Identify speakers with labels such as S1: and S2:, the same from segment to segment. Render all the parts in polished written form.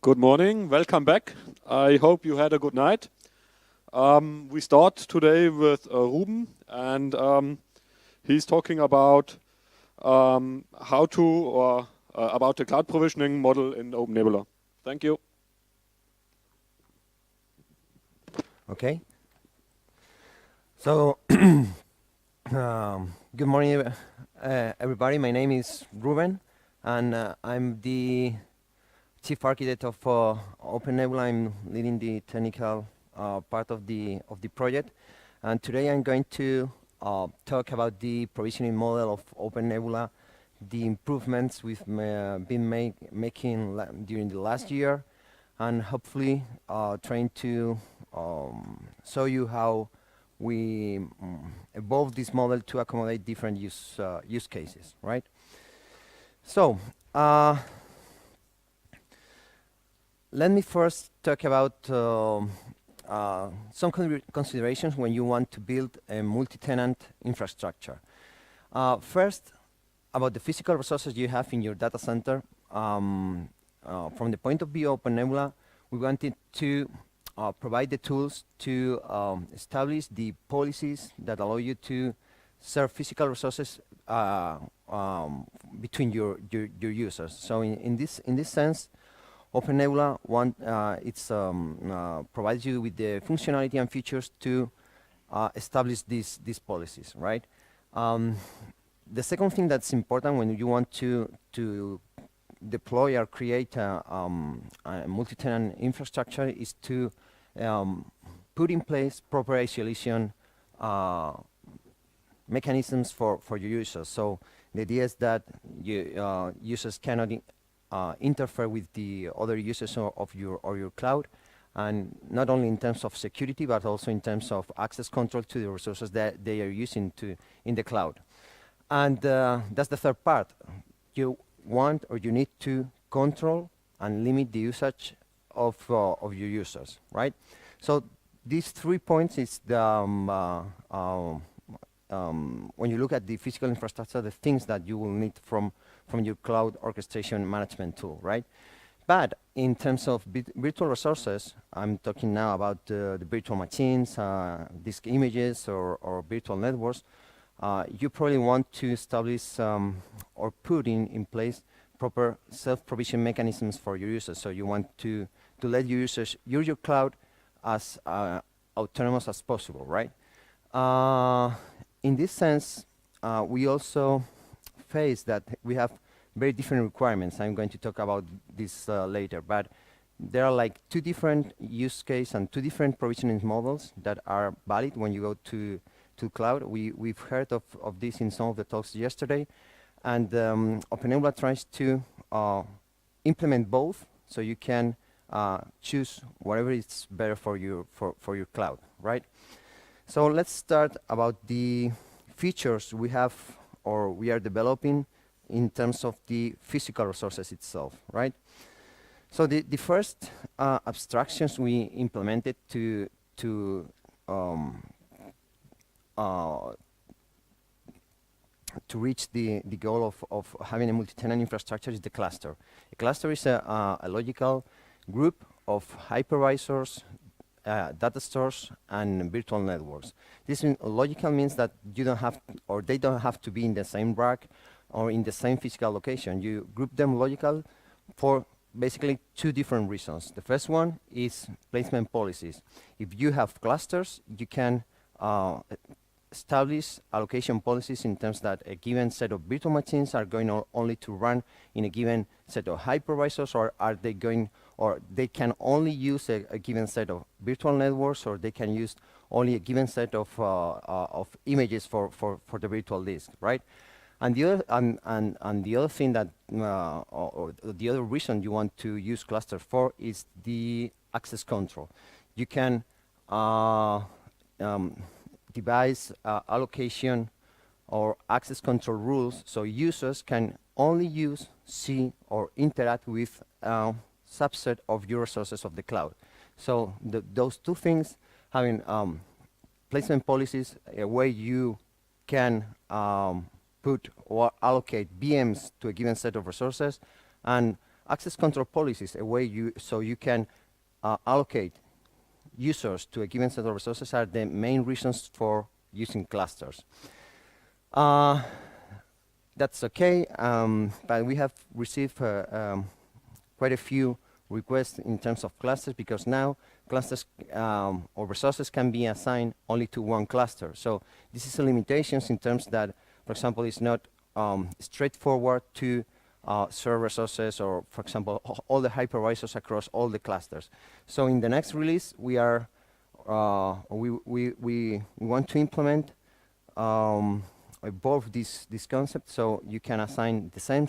S1: Good morning, welcome back. I hope you had a good night. We start today with Ruben, and he's talking about how to, or about the cloud provisioning model in opennebula. Thank you.
S2: Okay. So, good morning, everybody. My name is Ruben, and I'm the chief architect of opennebula. I'm leading the technical part of the project, and today I'm going to talk about the provisioning model of opennebula, the improvements we've been making during the last year, and hopefully trying to show you how we evolve this model to accommodate different use cases, right? So let me first talk about some considerations when you want to build a multi-tenant infrastructure. First, about the physical resources you have in your data center. From the point of view of opennebula, we wanted to provide the tools to establish the policies that allow you to serve physical resources between your users. So in this sense, opennebula provides you with the functionality and features to establish these policies, right? The second thing that's important when you want to deploy or create a multi-tenant infrastructure is to put in place proper isolation mechanisms for your users. So the idea is that users cannot interfere with the other users of your cloud, and not only in terms of security, but also in terms of access control to the resources that they are using in the cloud. And that's the third part. You want or you need to control and limit the usage of your users, right? So these 3 points is the when you look at the physical infrastructure, the things that you will need from your cloud orchestration management tool, right? But in terms of virtual resources, I'm talking now about the virtual machines, disk images, or virtual networks. You probably want to establish or put in place proper self-provision mechanisms for your users. So you want to let your users use your cloud as autonomous as possible, right? In this sense, we also face that we have very different requirements. I'm going to talk about this later, but there are like 2 different use cases and 2 different provisioning models that are valid when you go to cloud. We've heard of this in some of the talks yesterday, and opennebula tries to implement both, so you can choose whatever is better for your cloud, right? So let's start about the features we have or we are developing in terms of the physical resources itself, right? So the first abstractions we implemented to reach the goal of having a multi-tenant infrastructure is the cluster. A cluster is a logical group of hypervisors, data stores, and virtual networks. This logical means that you don't have, or they don't have to be in the same rack or in the same physical location. You group them logical for basically 2 different reasons. The first one is placement policies. If you have clusters, you can establish allocation policies in terms that a given set of virtual machines are going only to run in a given set of hypervisors, or are they going, or they can only use a given set of virtual networks, or they can use only a given set of images for the virtual disk, right? And the other and the other thing that or the other reason you want to use clusters for is the access control. You can devise allocation or access control rules, so users can only use, see, or interact with a subset of your resources of the cloud. So those 2 things, having placement policies, a way you can put or allocate VMs to a given set of resources, and access control policies, a way so you can allocate users to a given set of resources, are the main reasons for using clusters. That's okay, but we have received quite a few requests in terms of clusters, because now clusters or resources can be assigned only to one cluster. So this is a limitation in terms that, for example, it's not straightforward to serve resources, or, for example, all the hypervisors across all the clusters. So in the next release, we are we want to implement both this concept, so you can assign the same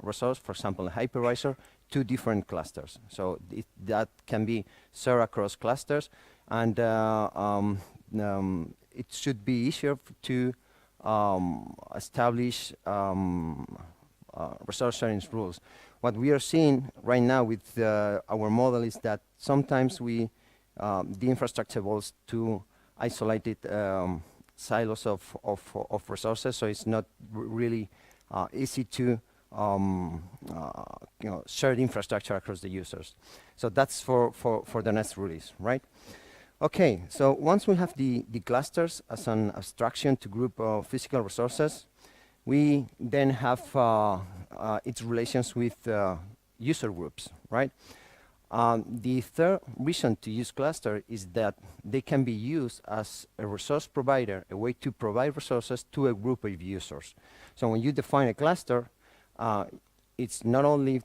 S2: resource, for example, a hypervisor, to different clusters. So that can be served across clusters, and it should be easier to establish resource sharing rules. What we are seeing right now with our model is that sometimes the infrastructure evolves to isolated silos of resources, so it's not really easy to share the infrastructure across the users. So that's for the next release, right? Okay, so once we have the clusters as an abstraction to group physical resources, we then have its relations with user groups, right? The third reason to use cluster is that they can be used as a resource provider, a way to provide resources to a group of users. So when you define a cluster, it's not only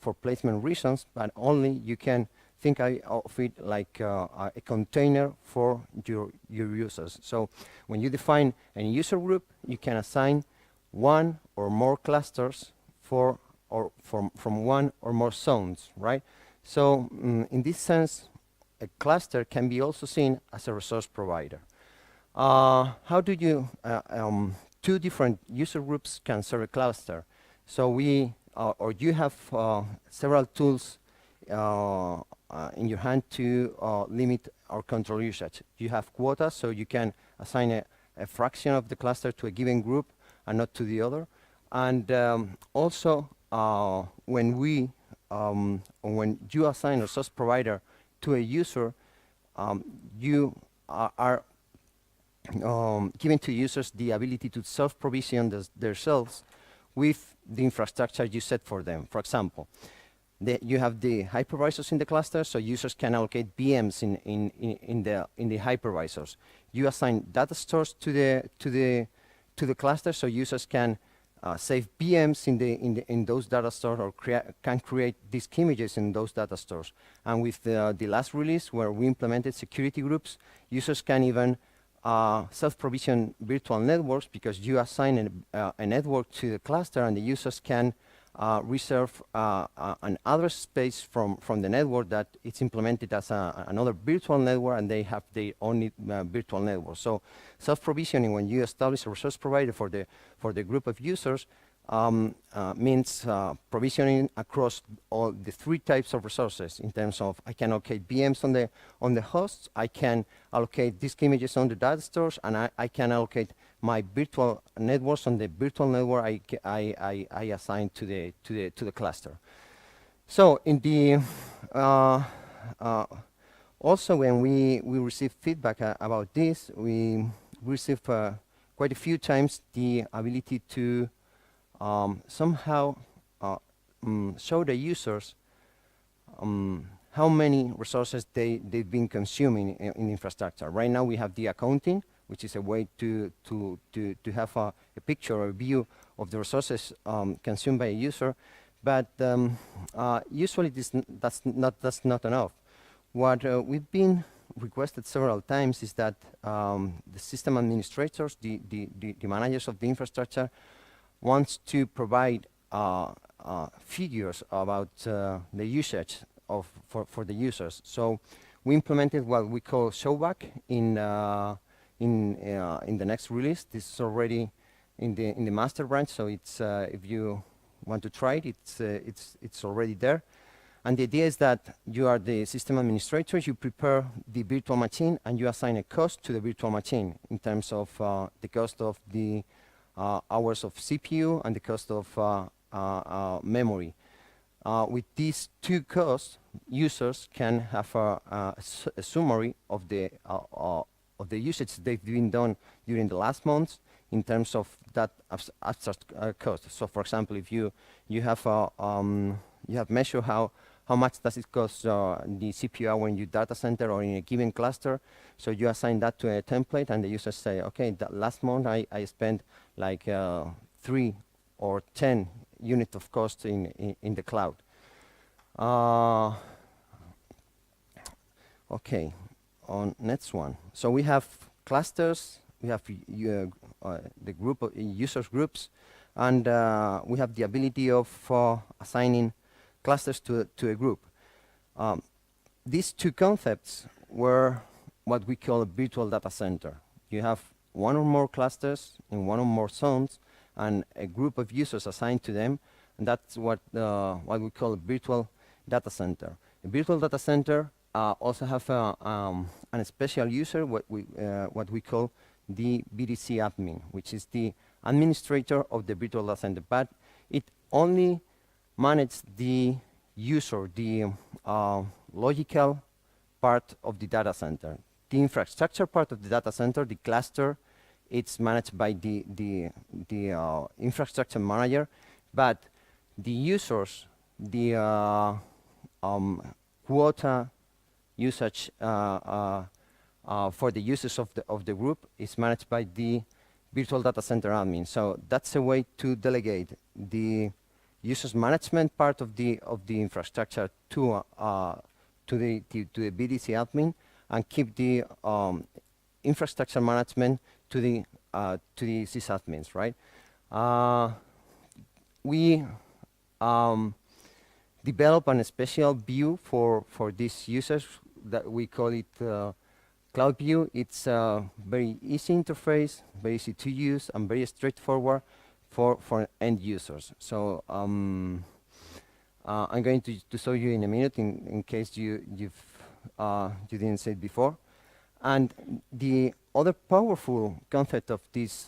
S2: for placement reasons, but only you can think of it like a container for your users. So when you define a user group, you can assign one or more clusters from one or more zones, right? So in this sense, a cluster can be also seen as a resource provider. How do you, two different user groups can serve a cluster. So you have several tools in your hand to limit or control usage. You have quotas, so you can assign a fraction of the cluster to a given group and not to the other. And also, when you assign a resource provider to a user, you are giving to users the ability to self-provision themselves with the infrastructure you set for them. For example, you have the hypervisors in the cluster, so users can allocate VMs in the hypervisors. You assign data stores to the cluster, so users can save VMs in those data stores, or can create disk images in those data stores. And with the last release, where we implemented security groups, users can even self-provision virtual networks, because you assign a network to the cluster, and the users can reserve an address space from the network that it's implemented as another virtual network, and they have their own virtual network. So self-provisioning, when you establish a resource provider for the group of users, means provisioning across all the three types of resources, in terms of I can allocate VMs on the hosts, I can allocate disk images on the data stores, and I can allocate my virtual networks on the virtual network I assign to the cluster. So in the also, when we receive feedback about this, we receive quite a few times the ability to somehow show the users how many resources they've been consuming in infrastructure. Right now we have the accounting, which is a way to have a picture or a view of the resources consumed by a user. But usually that's not enough. What we've been requested several times is that the system administrators, the managers of the infrastructure, wants to provide figures about the usage for the users. So we implemented what we call showback in the next release. This is already in the master branch, so it's if you want to try it, it's already there. And the idea is that you are the system administrator, you prepare the virtual machine, and you assign a cost to the virtual machine in terms of the cost of the hours of CPU and the cost of memory. with these two costs, users can have a summary of the usage they've been done during the last months in terms of that abstract cost. So, for example, if you have measured how much does it cost the CPU hour in your data center or in a given cluster, so you assign that to a template, and the users say, okay, that last month I spent like 3 or 10 units of cost in the cloud. Okay, on next one. So we have clusters, we have the group of users groups, and we have the ability of assigning clusters to a group. These two concepts were what we call a virtual data center. You have one or more clusters in one or more zones, and a group of users assigned to them, and that's what we call a virtual data center. A virtual data center also have a special user, what we call the vDC admin, which is the administrator of the virtual data center, but it only manages the user, the logical part of the data center. The infrastructure part of the data center, the cluster, it's managed by the infrastructure manager, but the users, the quota usage for the users of the group is managed by the virtual data center admin. So that's a way to delegate the users management part of the infrastructure to the vDC admin, and keep the infrastructure management to the sysadmins, right? We develop a special view for these users that we call it Cloud View. It's a very easy interface, very easy to use, and very straightforward for end users. So I'm going to show you in a minute, in case you didn't say it before. And the other powerful concept of this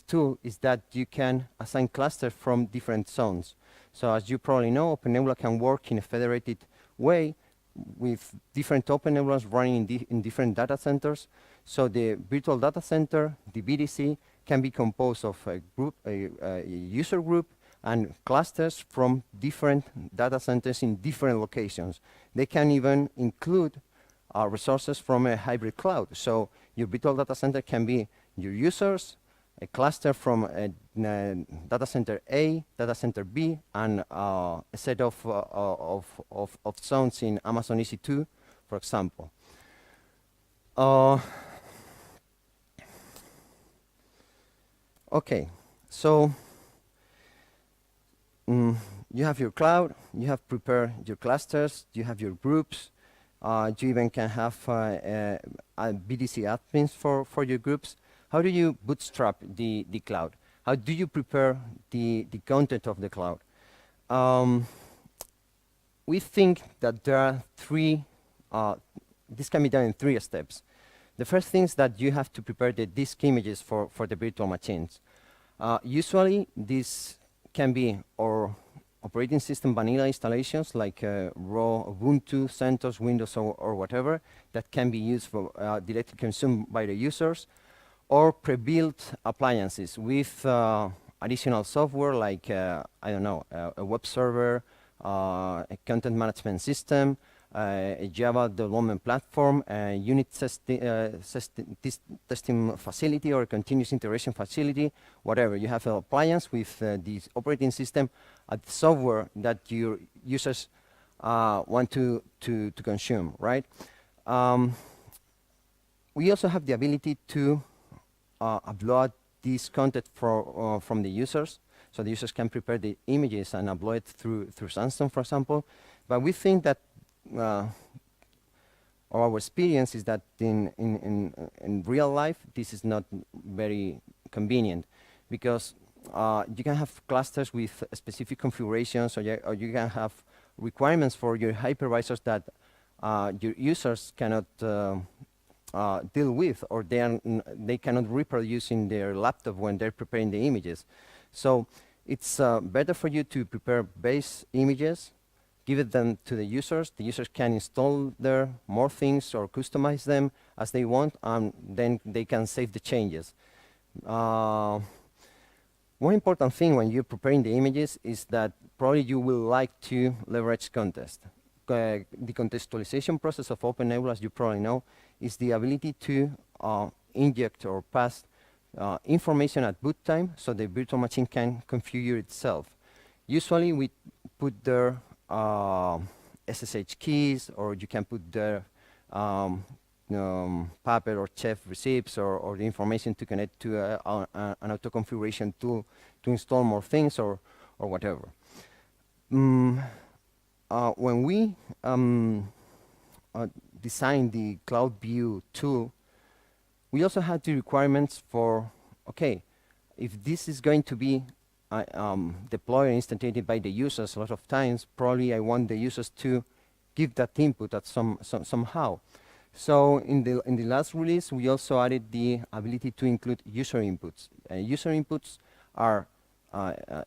S2: tool is that you can assign clusters from different zones. So as you probably know, OpenNebula can work in a federated way with different OpenNebulas running in different data centers. So the virtual data center, the vDC, can be composed of a group, a user group, and clusters from different data centers in different locations. They can even include resources from a hybrid cloud. So your virtual data center can be your users, a cluster from a data center A, data center B, and a set of zones in Amazon EC2, for example. Okay, so you have your cloud, you have prepared your clusters, you have your groups, you even can have vDC admins for your groups. How do you bootstrap the cloud? How do you prepare the content of the cloud? We think that there are three, this can be done in 3 steps. The first thing is that you have to prepare the disk images for the virtual machines. Usually, this can be our operating system vanilla installations, like raw Ubuntu, CentOS, Windows, or whatever, that can be used for directly consumed by the users, or pre-built appliances with additional software like, I don't know, a web server, a content management system, a Java development platform, a unit testing facility, or a continuous integration facility, whatever. You have an appliance with this operating system, the software that your users want to consume, right? We also have the ability to upload this content from the users, so the users can prepare the images and upload it through Sandstorm, for example. But we think that our experience is that in real life this is not very convenient, because you can have clusters with specific configurations, or you can have requirements for your hypervisors that your users cannot deal with, or they cannot reproduce in their laptop when they're preparing the images. So It's better for you to prepare base images, give them to the users. The users can install there more things or customize them as they want, and then they can save the changes. One important thing when you're preparing the images is that probably you will like to leverage context. The contextualization process of OpenNebula, as you probably know, is the ability to inject or pass information at boot time so the virtual machine can configure itself. Usually we put there SSH keys, or you can put there Puppet or Chef receipts, or the information to connect to an auto configuration tool to install more things, or whatever. When we designed the Cloud View tool, we also had the requirements for, okay, if this is going to be deployed and instantiated by the users a lot of times, probably I want the users to give that input at somehow. So in the last release, we also added the ability to include user inputs. User inputs are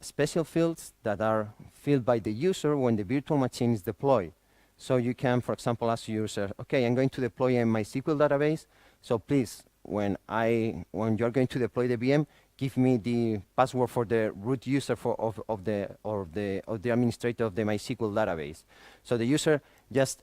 S2: special fields that are filled by the user when the virtual machine is deployed. So you can, for example, ask the user, okay, I'm going to deploy a MySQL database, so please, when you're going to deploy the VM, give me the password for the root user of the administrator of the MySQL database. So the user just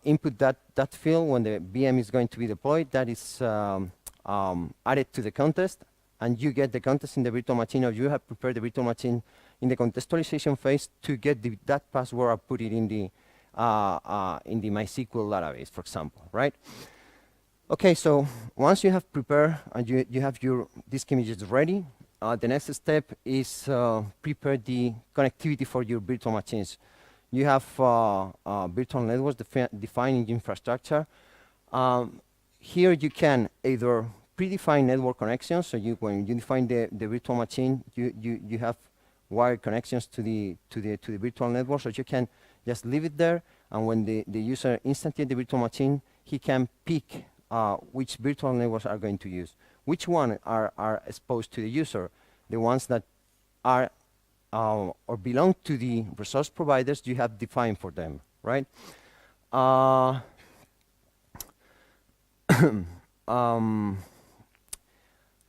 S2: input that field when the VM is going to be deployed. That is added to the context, and you get the context in the virtual machine, or you have prepared the virtual machine in the contextualization phase to get that password or put it in the MySQL database, for example, right? Okay, so once you have prepared and you have your disk images ready, the next step is prepare the connectivity for your virtual machines. You have virtual networks defined in the infrastructure. Here you can either predefine network connections, so when you define the virtual machine, you have wired connections to the virtual network, so you can just leave it there, and when the user instantiates the virtual machine, he can pick which virtual networks are going to use. Which one are exposed to the user? The ones that are or belong to the resource providers you have defined for them, right?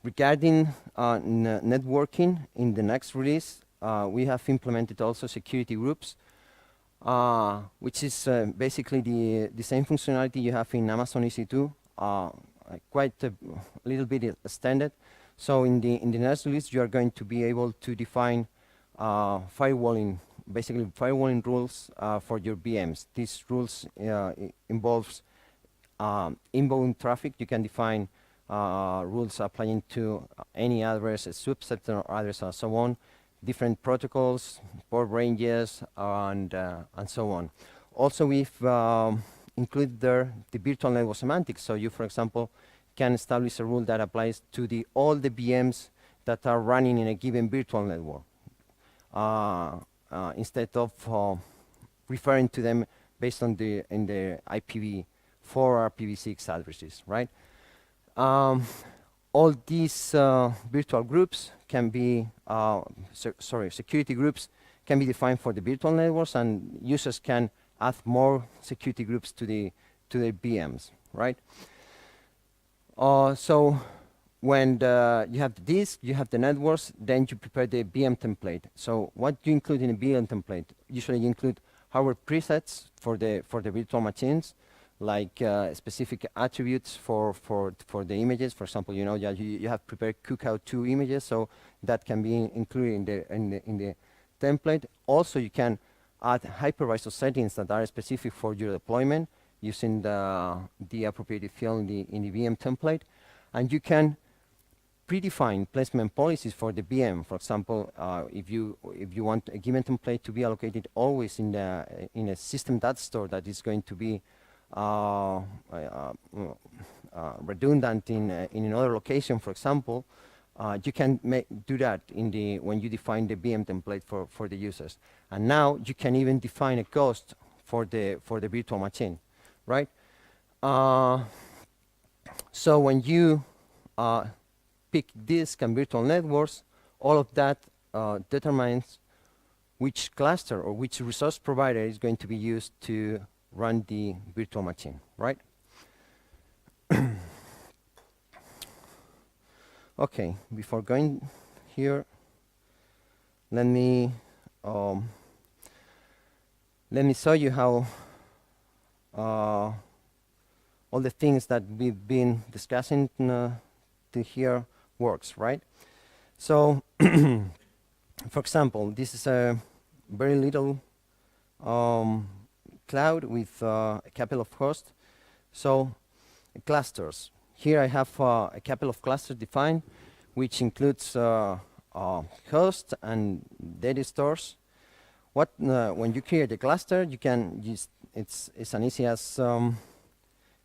S2: Regarding networking, in the next release, we have implemented also security groups, which is basically the same functionality you have in Amazon EC2, quite a little bit extended. So in the next release, you are going to be able to define basically firewalling rules for your VMs. These rules involves inbound traffic. You can define rules applying to any address, a subset or address, and so on. Different protocols, port ranges, and so on. Also, we've included there the virtual network semantics. So you, for example, can establish a rule that applies to all the VMs that are running in a given virtual network, instead of referring to them based on the IPv4 or IPv6 addresses, right? All these virtual groups can be, security groups can be defined for the virtual networks, and users can add more security groups to their VMs, right? So when you have the disk, you have the networks, then you prepare the VM template. So what you include in a VM template? Usually you include hardware presets for the virtual machines, like specific attributes for the images. For example, you have prepared cookout2 images, so that can be included in the template. Also, you can add hypervisor settings that are specific for your deployment using the appropriate field in the VM template, and you can predefine placement policies for the VM. For example, if you want a given template to be allocated always in a system data store that is going to be redundant in another location, for example, you can do that when you define the VM template for the users. And now you can even define a cost for the virtual machine, right? So when you pick disk and virtual networks, all of that determines which cluster or which resource provider is going to be used to run the virtual machine, right? Okay, before going here, let me show you how all the things that we've been discussing to here works, right? So, for example, this is a very little cloud with a couple of hosts. So, clusters. Here I have a couple of clusters defined, which includes hosts and data stores. When you create a cluster, you can use it's as easy as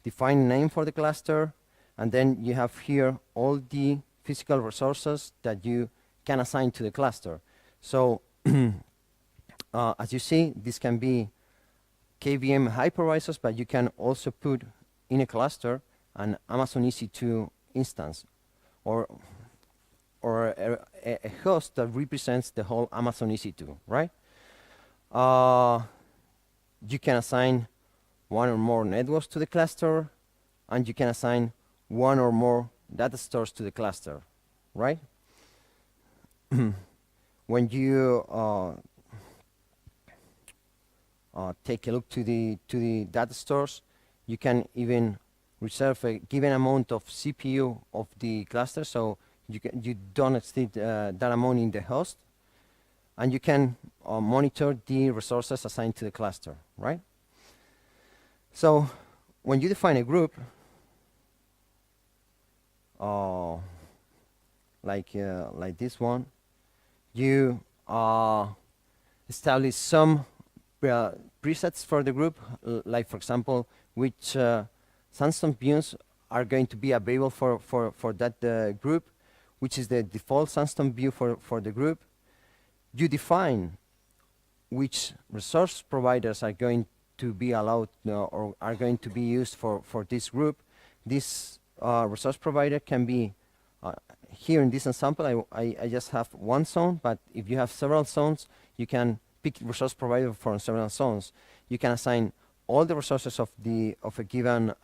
S2: define name for the cluster, and then you have here all the physical resources that you can assign to the cluster. So as you see, this can be KVM hypervisors, but you can also put in a cluster an Amazon EC2 instance or a host that represents the whole Amazon EC2, right? You can assign one or more networks to the cluster, and you can assign one or more data stores to the cluster, right? When you take a look to the data stores, you can even reserve a given amount of CPU of the cluster, so you don't exceed that amount in the host, and you can monitor the resources assigned to the cluster, right? So when you define a group, like this one, you establish some presets for the group, like for example, which Sandstorm views are going to be available for that group, which is the default Sandstorm view for the group. You define which resource providers are going to be allowed or are going to be used for this group. This resource provider can be here in this example. I just have one zone, but if you have several zones, you can pick resource provider from several zones. You can assign all the resources of a given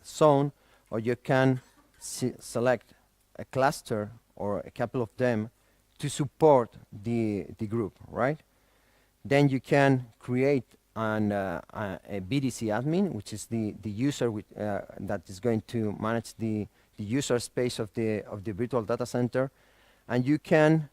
S2: zone, or you can select a cluster or a couple of them to support the group, right? Then you can create a vDC admin, which is the user that is going to manage the user space of the virtual data center, and you can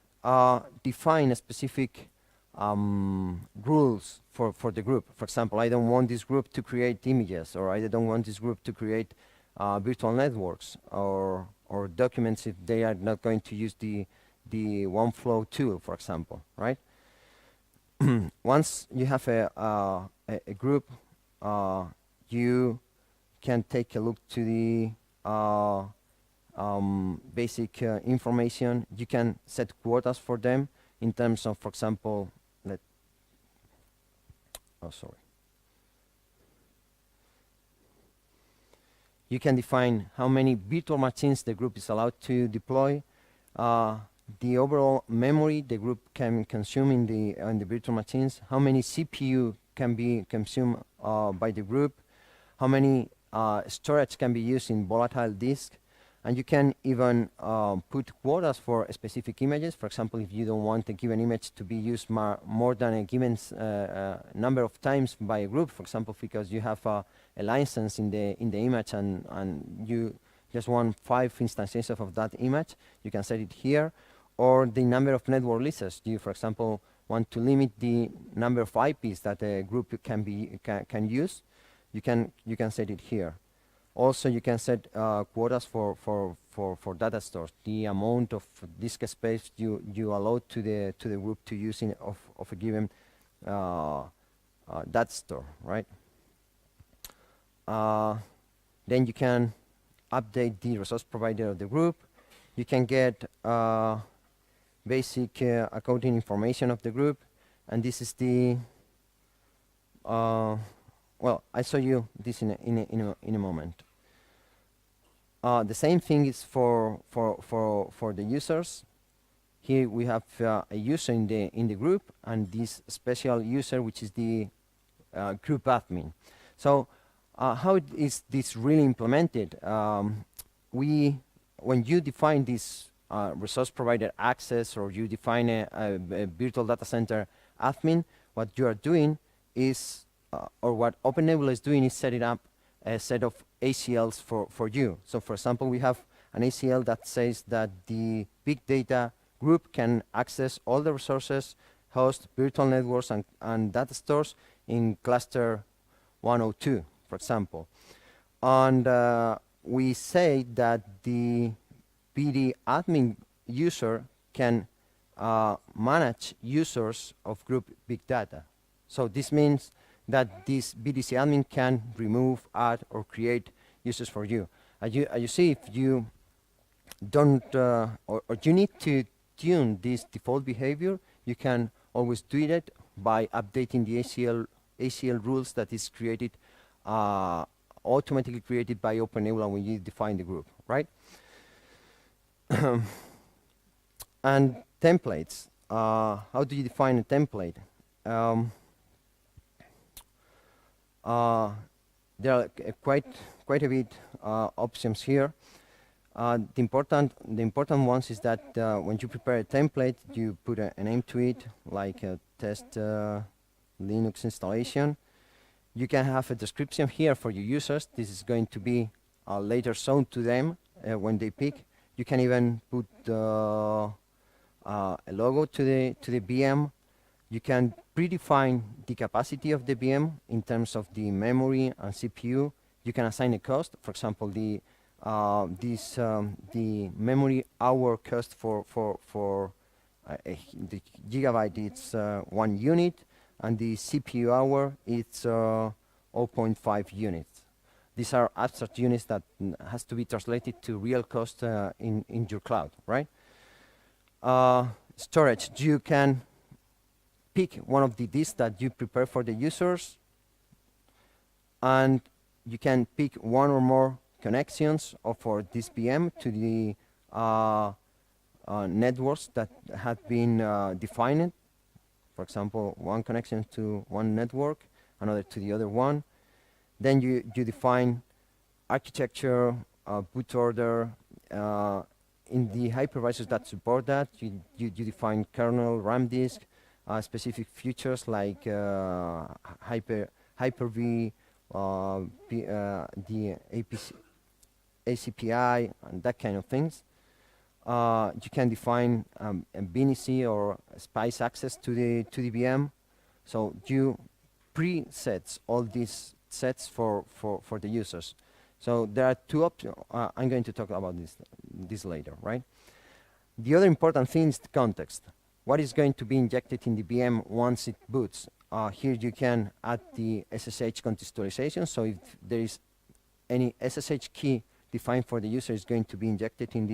S2: define a specific rules for the group. For example, I don't want this group to create images, or I don't want this group to create virtual networks or documents if they are not going to use the OneFlow tool, for example, right? Once you have a group, you can take a look to the basic information. You can set quotas for them in terms of, for example, you can define how many virtual machines the group is allowed to deploy, the overall memory the group can consume in the virtual machines, how many CPU can be consumed by the group, how many storage can be used in volatile disk, and you can even put quotas for specific images. For example, if you don't want a given image to be used more than a given number of times by a group, for example, because you have a license in the image and you just want 5 instances of that image, you can set it here. Or the number of network releases. You, for example, want to limit the number of IPs that a group can use, you can set it here. Also, you can set quotas for data stores, the amount of disk space you allow to the group to use of a given data store, right? Then you can update the resource provider of the group. You can get basic accounting information of the group, and this is the well, I'll show you this in a moment. The same thing is for the users. Here we have a user in the group, and this special user, which is the group admin. So how is this really implemented? When you define this resource provider access, or you define a virtual data center admin, what you are doing is, or what opennebula is doing, is setting up a set of ACLs for you. So for example, we have an ACL that says that the big data group can access all the resources, host virtual networks and data stores in cluster 102, for example. And we say that the BD admin user can manage users of group big data. So this means that this vDC admin can remove, add, or create users for you. As you see, if you don't, or you need to tune this default behavior, you can always do it by updating the ACL rules that is created, automatically created by opennebula when you define the group, right? And templates. How do you define a template? There are quite a bit options here. The important ones is that when you prepare a template, you put a name to it, like a test Linux installation. You can have a description here for your users. This is going to be later shown to them when they pick. You can even put a logo to the VM. You can predefine the capacity of the VM in terms of the memory and CPU. You can assign a cost. For example, the memory hour cost for the gigabyte, it's 1 unit, and the CPU hour, it's 0.5 units. These are abstract units that has to be translated to real cost in your cloud, right? Storage, you can pick one of the disks that you prepare for the users, and you can pick one or more connections for this VM to the networks that have been defined. For example, one connection to one network, another to the other one. Then you define architecture, boot order. In the hypervisors that support that, you define kernel, RAM disk, specific features like Hyper-V, the ACPI, and that kind of things. You can define a vDC or SPICE access to the VM. So you presets all these sets for the users. So there are two options. I'm going to talk about this later, right? The other important thing is the context. What is going to be injected in the VM once it boots? Here you can add the SSH contextualization. So if there is any SSH key defined for the user, is going to be injected in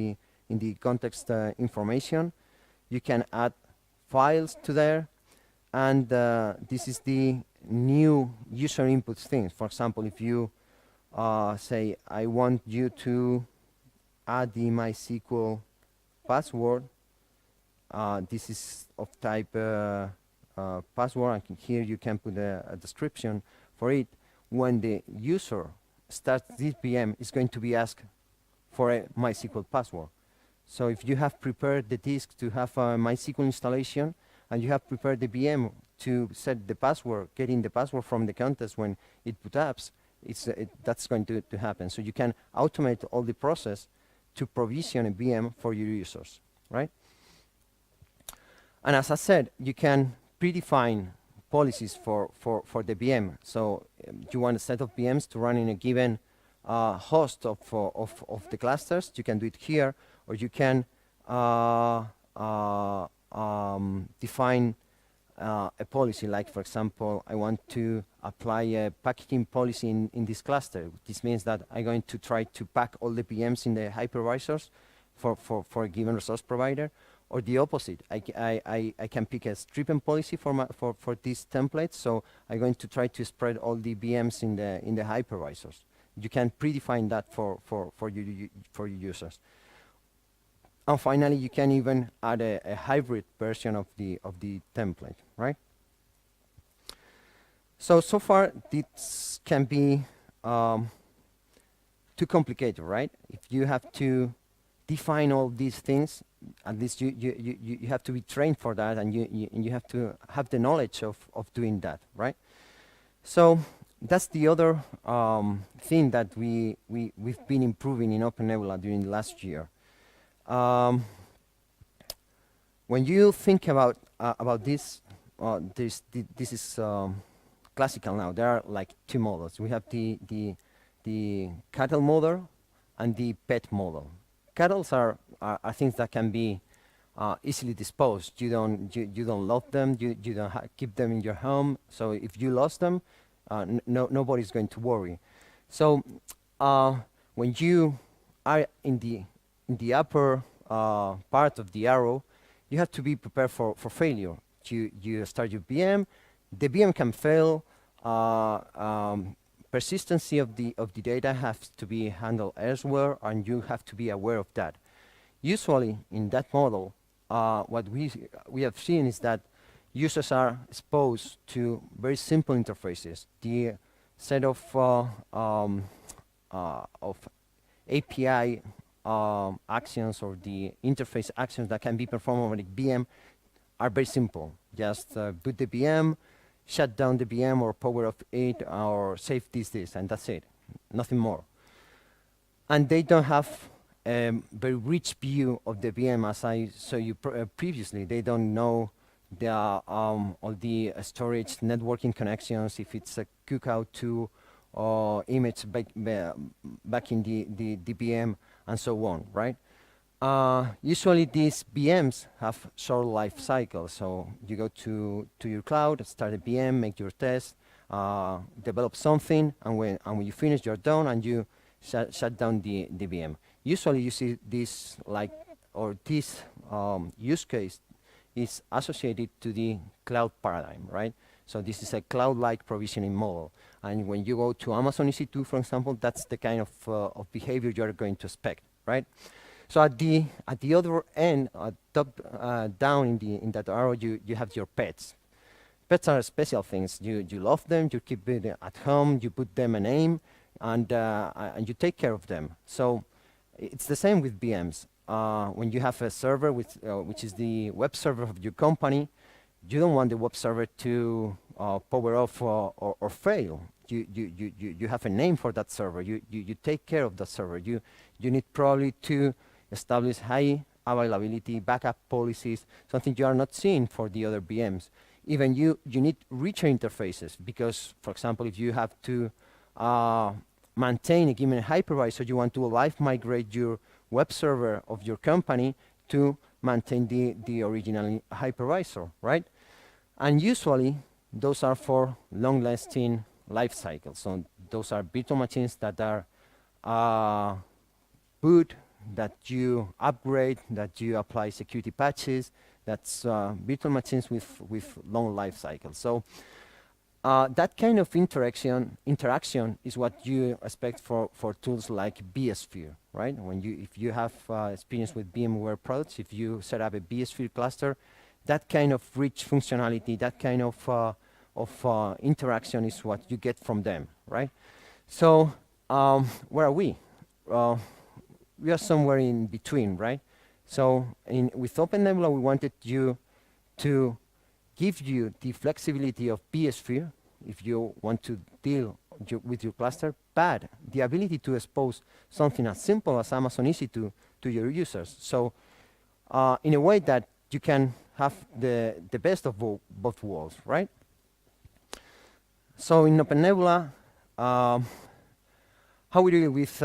S2: the context information. You can add files to there, and this is the new user input things. For example, if you say, I want you to add the MySQL password, this is of type password, and here you can put a description for it. When the user starts this VM, it's going to be asked for a MySQL password. So if you have prepared the disk to have a MySQL installation, and you have prepared the VM to set the password, getting the password from the context when it boot up, that's going to happen. So you can automate all the process to provision a VM for your users, right? And as I said, you can predefine policies for the VM. So you want a set of VMs to run in a given host of the clusters. You can do it here, or you can define a policy, like, for example, I want to apply a packaging policy in this cluster. This means that I'm going to try to pack all the VMs in the hypervisors for a given resource provider, or the opposite. I can pick a stripping policy for these templates, so I'm going to try to spread all the VMs in the hypervisors. You can predefine that for your users. And finally, you can even add a hybrid version of the template, right? So far, this can be too complicated, right? If you have to define all these things, at least you have to be trained for that, and you have to have the knowledge of doing that, right? So that's the other thing that we've been improving in OpenNebula during the last year. When you think about this, this is classical now. There are like two models. We have the cattle model and the pet model. Cattles are things that can be easily disposed. You don't love them. You don't keep them in your home. So if you lost them, nobody's going to worry. So when you are in the upper part of the arrow, you have to be prepared for failure. You start your VM, the VM can fail. Persistency of the data has to be handled elsewhere, and you have to be aware of that. Usually, in that model, what we have seen is that users are exposed to very simple interfaces. The set of API actions or the interface actions that can be performed over the VM are very simple. Just boot the VM, shut down the VM or power off it, or save this, and that's it. Nothing more. And they don't have a very rich view of the VM, as I saw you previously. They don't know the all the storage networking connections, if it's a cookout to image back in the VM, and so on, right? Usually these VMs have short life cycles. So you go to your cloud, start a VM, make your test, develop something, and when you finish, you're done, and you shut down the VM. Usually you see this this use case is associated to the cloud paradigm, right? So this is a cloud-like provisioning model. And when you go to Amazon EC2, for example, that's the kind of behavior you're going to expect, right? So at the other end, top down in that arrow, you have your pets. Pets are special things. You love them. You keep it at home. You put them a name, and you take care of them. So it's the same with VMs. When you have a server which is the web server of your company, you don't want the web server to power off or fail. You have a name for that server. You take care of that server. You need probably to establish high availability backup policies, something you are not seeing for the other VMs. Even you need richer interfaces, because, for example, if you have to maintain a given hypervisor, you want to live migrate your web server of your company to maintain the original hypervisor, right? And usually those are for long-lasting life cycles. So those are virtual machines that are boot, that you upgrade, that you apply security patches. That's virtual machines with long life cycles. So that kind of interaction is what you expect for tools like vSphere, right? If you have experience with VMware products, if you set up a vSphere cluster, that kind of rich functionality, that kind of interaction is what you get from them, right? So where are we? We are somewhere in between, right? So with OpenNebula, we wanted you to give you the flexibility of vSphere if you want to deal with your cluster, but the ability to expose something as simple as Amazon EC2 to your users. So in a way that you can have the best of both worlds, right? So in OpenNebula, how we deal with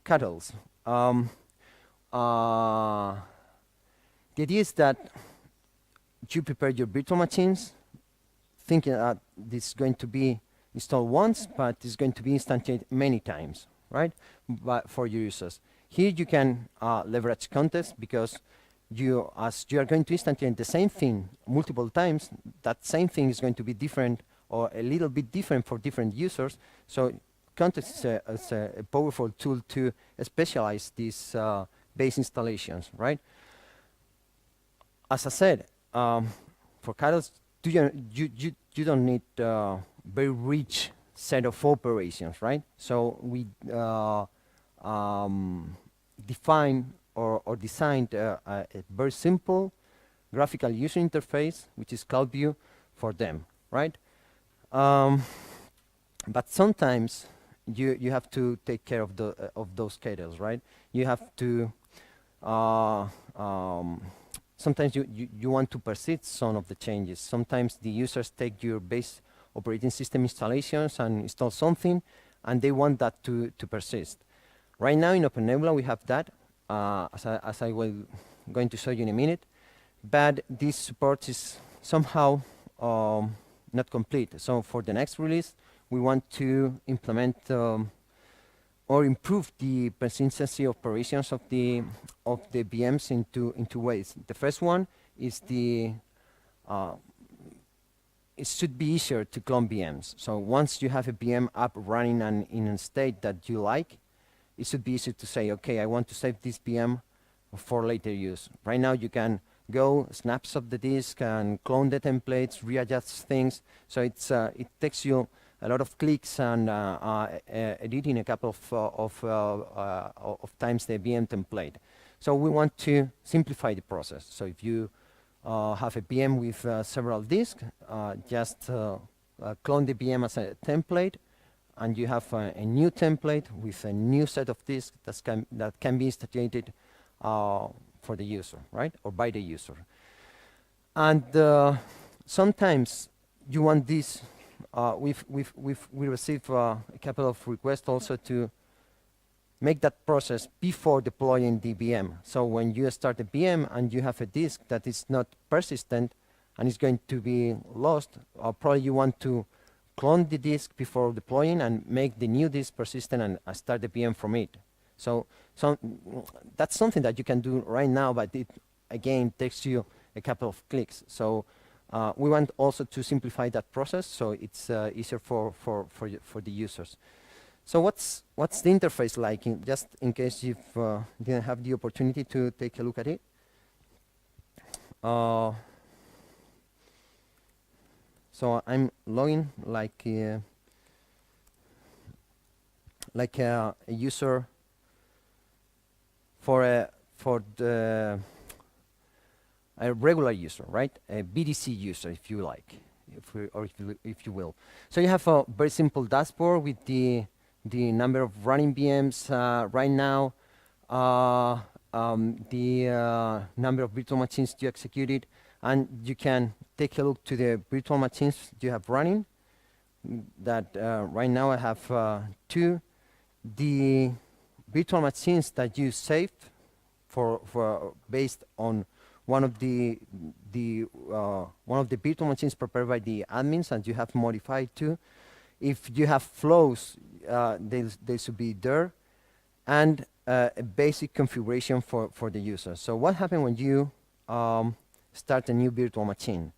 S2: cattles? The idea is that you prepare your virtual machines, thinking that this is going to be installed once, but it's going to be instantiated many times, right? But for your users. Here you can leverage context, because as you are going to instantiate the same thing multiple times, that same thing is going to be different or a little bit different for different users. So context is a powerful tool to specialize these base installations, right? As I said, for Catalyst, you don't need very rich set of operations, right? So we define or designed a very simple graphical user interface, which is CloudView, for them, right? But sometimes you have to take care of those cables, right? You have to sometimes you want to persist some of the changes. Sometimes the users take your base operating system installations and install something, and they want that to persist. Right now in OpenNebula we have that, as I will going to show you in a minute, but this support is somehow not complete. So for the next release, we want to implement or improve the persistency operations of the VMs in two ways. The first one is it should be easier to clone VMs. So once you have a VM up running and in a state that you like, it should be easy to say, okay, I want to save this VM for later use. Right now you can go, snapshot the disk and clone the templates, readjust things. So it's it takes you a lot of clicks and editing a couple of times the VM template. So we want to simplify the process. So if you have a VM with several disks, just clone the VM as a template, and you have a new template with a new set of disks that can be instantiated for the user, right, or by the user. And sometimes you want this. We receive a couple of requests also to make that process before deploying the VM. So when you start a VM and you have a disk that is not persistent and is going to be lost, probably you want to clone the disk before deploying and make the new disk persistent and start the VM from it. So that's something that you can do right now, but it again takes you a couple of clicks. So we want also to simplify that process so it's easier for the users. So what's the interface like, just in case you didn't have the opportunity to take a look at it? So I'm logging like a user for a regular user, right? A vDC user, if you like, if you will. So you have a very simple dashboard with the number of running VMs right now, the number of virtual machines you executed, and you can take a look to the virtual machines you have running. That right now I have 2. The virtual machines that you saved for based on one of the virtual machines prepared by the admins, and you have modified too. If you have flows, they should be there, and a basic configuration for the user. So what happens when you start a new virtual machine?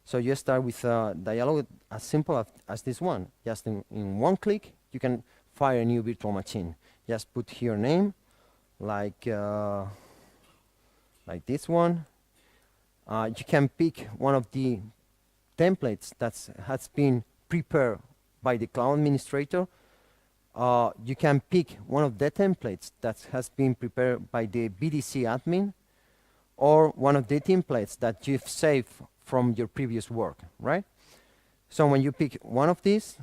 S2: So you start with a dialog as simple as this one. Just in one click, you can fire a new virtual machine. Just put here name, like this one. You can pick one of the templates that has been prepared by the cloud administrator. You can pick one of the templates that has been prepared by the vDC admin, or one of the templates that you've saved from your previous work, right? So when you pick one of these,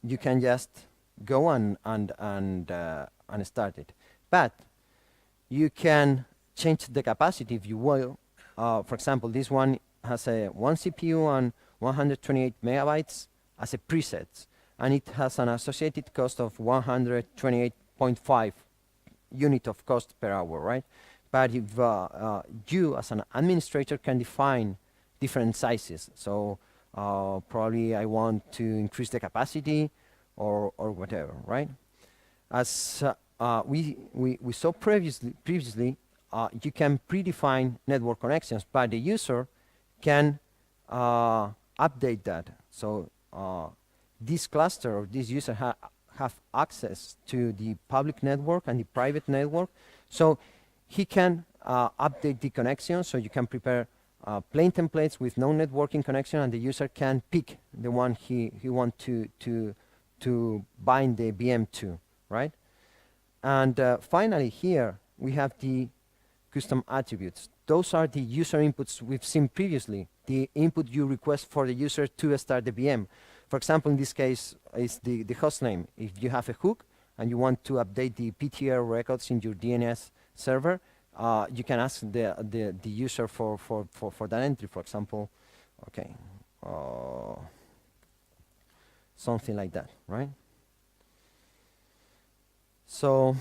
S2: you can just go and start it. But you can change the capacity if you will. For example, this one has one CPU and 128 megabytes as a preset, and it has an associated cost of 128.5 unit of cost per hour, right? But if you as an administrator can define different sizes, so probably I want to increase the capacity or whatever, right? As we saw previously, you can predefine network connections, but the user can update that. So this cluster or this user have access to the public network and the private network. So he can update the connection, so you can prepare plain templates with no networking connection, and the user can pick the one he wants to bind the VM to, right? And finally, here we have the custom attributes. Those are the user inputs we've seen previously, the input you request for the user to start the VM. For example, in this case, is the host name. If you have a hook and you want to update the PTR records in your DNS server, you can ask the user for that entry, for example. Okay, something like that, right? So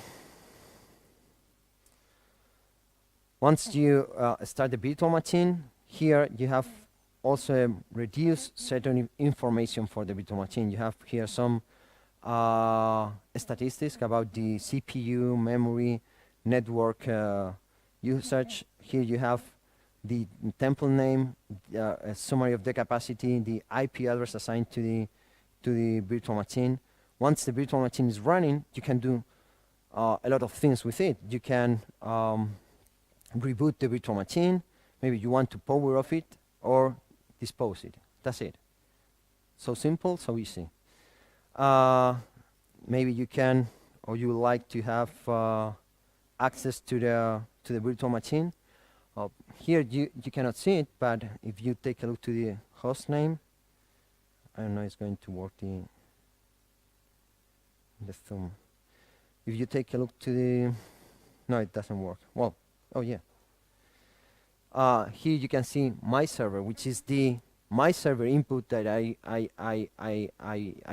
S2: once you start the virtual machine, here you have also a reduced set of information for the virtual machine. You have here some statistics about the CPU, memory, network usage. Here you have the template name, a summary of the capacity, the IP address assigned to the virtual machine. Once the virtual machine is running, you can do a lot of things with it. You can reboot the virtual machine. Maybe you want to power off it or dispose it. That's it. So simple, so easy. Maybe you can, or you would like to have access to the virtual machine. Here you cannot see it, but if you take a look to the host name, I don't know, it's going to work the thumb. If you take a look to the, no, it doesn't work. Well, oh yeah. Here you can see my server, which is the my server input that I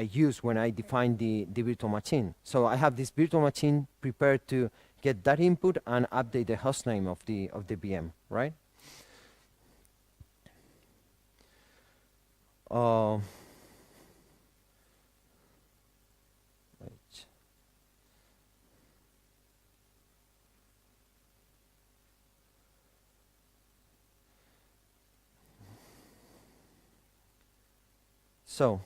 S2: use when I define the virtual machine. So I have this virtual machine prepared to get that input and update the host name of the VM, right? So,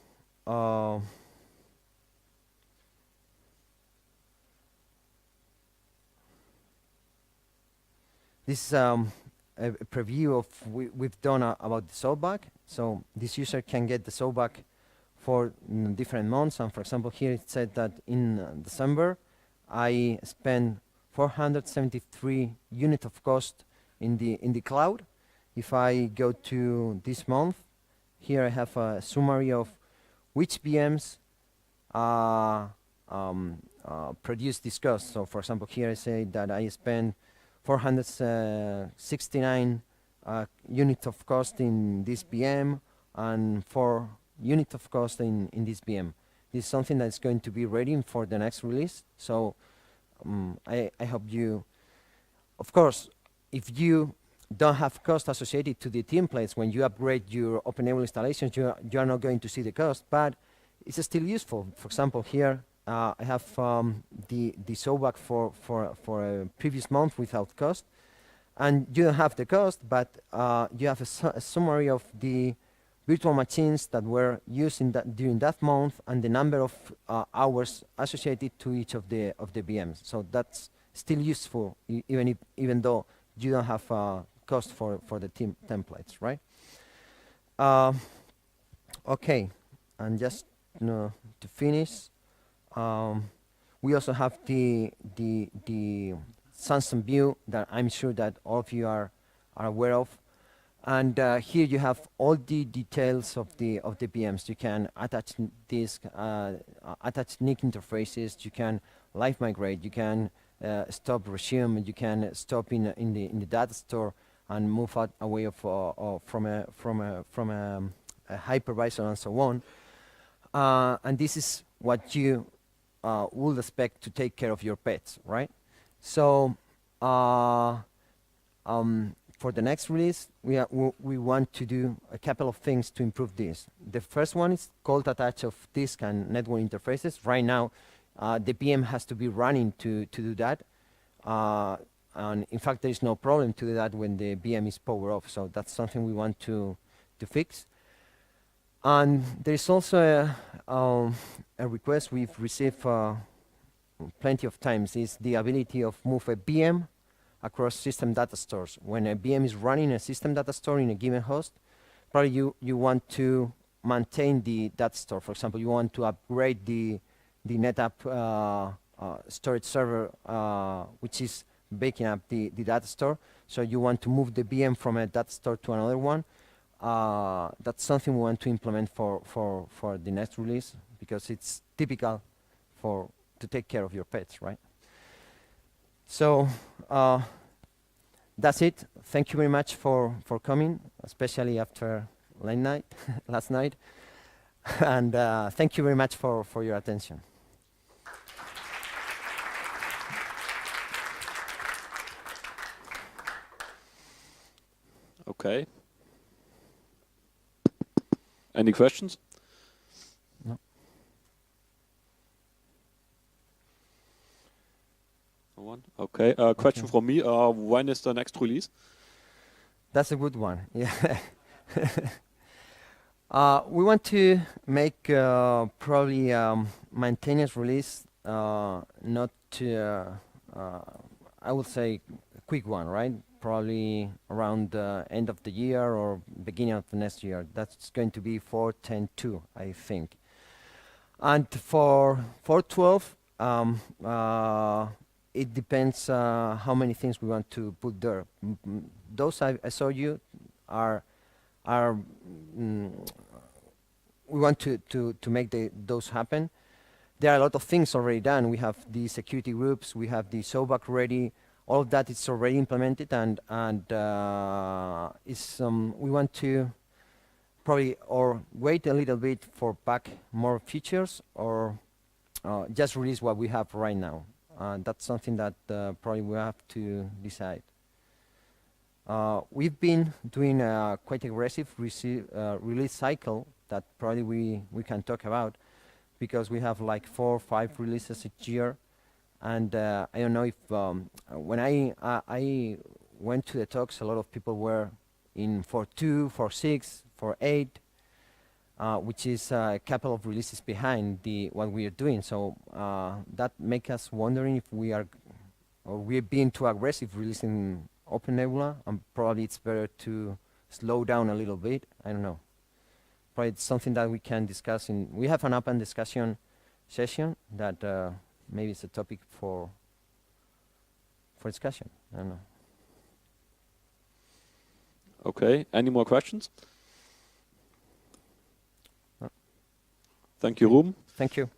S2: this is a preview of we've done about the softback. So this user can get the softback for different months. And for example, here it said that in December, I spent 473 units of cost in the cloud. If I go to this month, here I have a summary of which VMs produce this cost. So for example, here I say that I spend 469 units of cost in this VM and 4 units of cost in this VM. This is something that's going to be ready for the next release. So I hope you, of course, if you don't have cost associated to the templates when you upgrade your OpenNebula installations, you are not going to see the cost, but it's still useful. For example, here I have the softback for a previous month without cost, and you don't have the cost, but you have a summary of the virtual machines that were used during that month and the number of hours associated to each of the VMs. So that's still useful, even though you don't have cost for the templates, right? Okay, and just to finish, we also have the Samsung view that I'm sure that all of you are aware of, and here you have all the details of the VMs. You can attach disk, attach NIC interfaces. You can live migrate. You can stop, resume. You can stop in the data store and move out away from a hypervisor and so on. And this is what you would expect to take care of your pets, right? So for the next release, we want to do a couple of things to improve this. The first one is cold attach of disk and network interfaces. Right now, the VM has to be running to do that. And in fact, there is no problem to do that when the VM is power off. So that's something we want to fix. And there is also a request we've received plenty of times, is the ability of move a VM across system data stores. When a VM is running a system data store in a given host, probably you want to maintain the data store. For example, you want to upgrade the NetApp storage server, which is backing up the data store. So you want to move the VM from a data store to another one. That's something we want to implement for the next release, because it's typical to take care of your pets, right? So that's it. Thank you very much for coming, especially after late night last night. And thank you very much for your attention.
S1: Okay. Any questions?
S2: No.
S1: No one? Okay. Question from me. When is the next release?
S2: That's a good one. Yeah. We want to make probably maintenance release, not I would say a quick one, right? Probably around the end of the year or beginning of the next year. That's going to be 4.10.2, I think. And for 4.12, it depends how many things we want to put there. Those I showed you are we want to make those happen. There are a lot of things already done. We have the security groups, we have the SOBAC ready. All of that is already implemented, and we want to probably or wait a little bit for back more features, or just release what we have right now. That's something that probably we have to decide. We've been doing a quite aggressive release cycle that probably we can talk about, because we have like 4 or 5 releases each year. And I don't know if when I went to the talks, a lot of people were in 4.2, 4.6, 4.8, which is a couple of releases behind what we are doing. So that makes us wondering if we're being too aggressive releasing OpenNebula, and probably it's better to slow down a little bit. I don't know. Probably it's something that we can discuss we have an open discussion session that maybe it's a topic for discussion. I don't know.
S1: Okay. Any more questions? Thank you, Ruben.
S2: Thank you.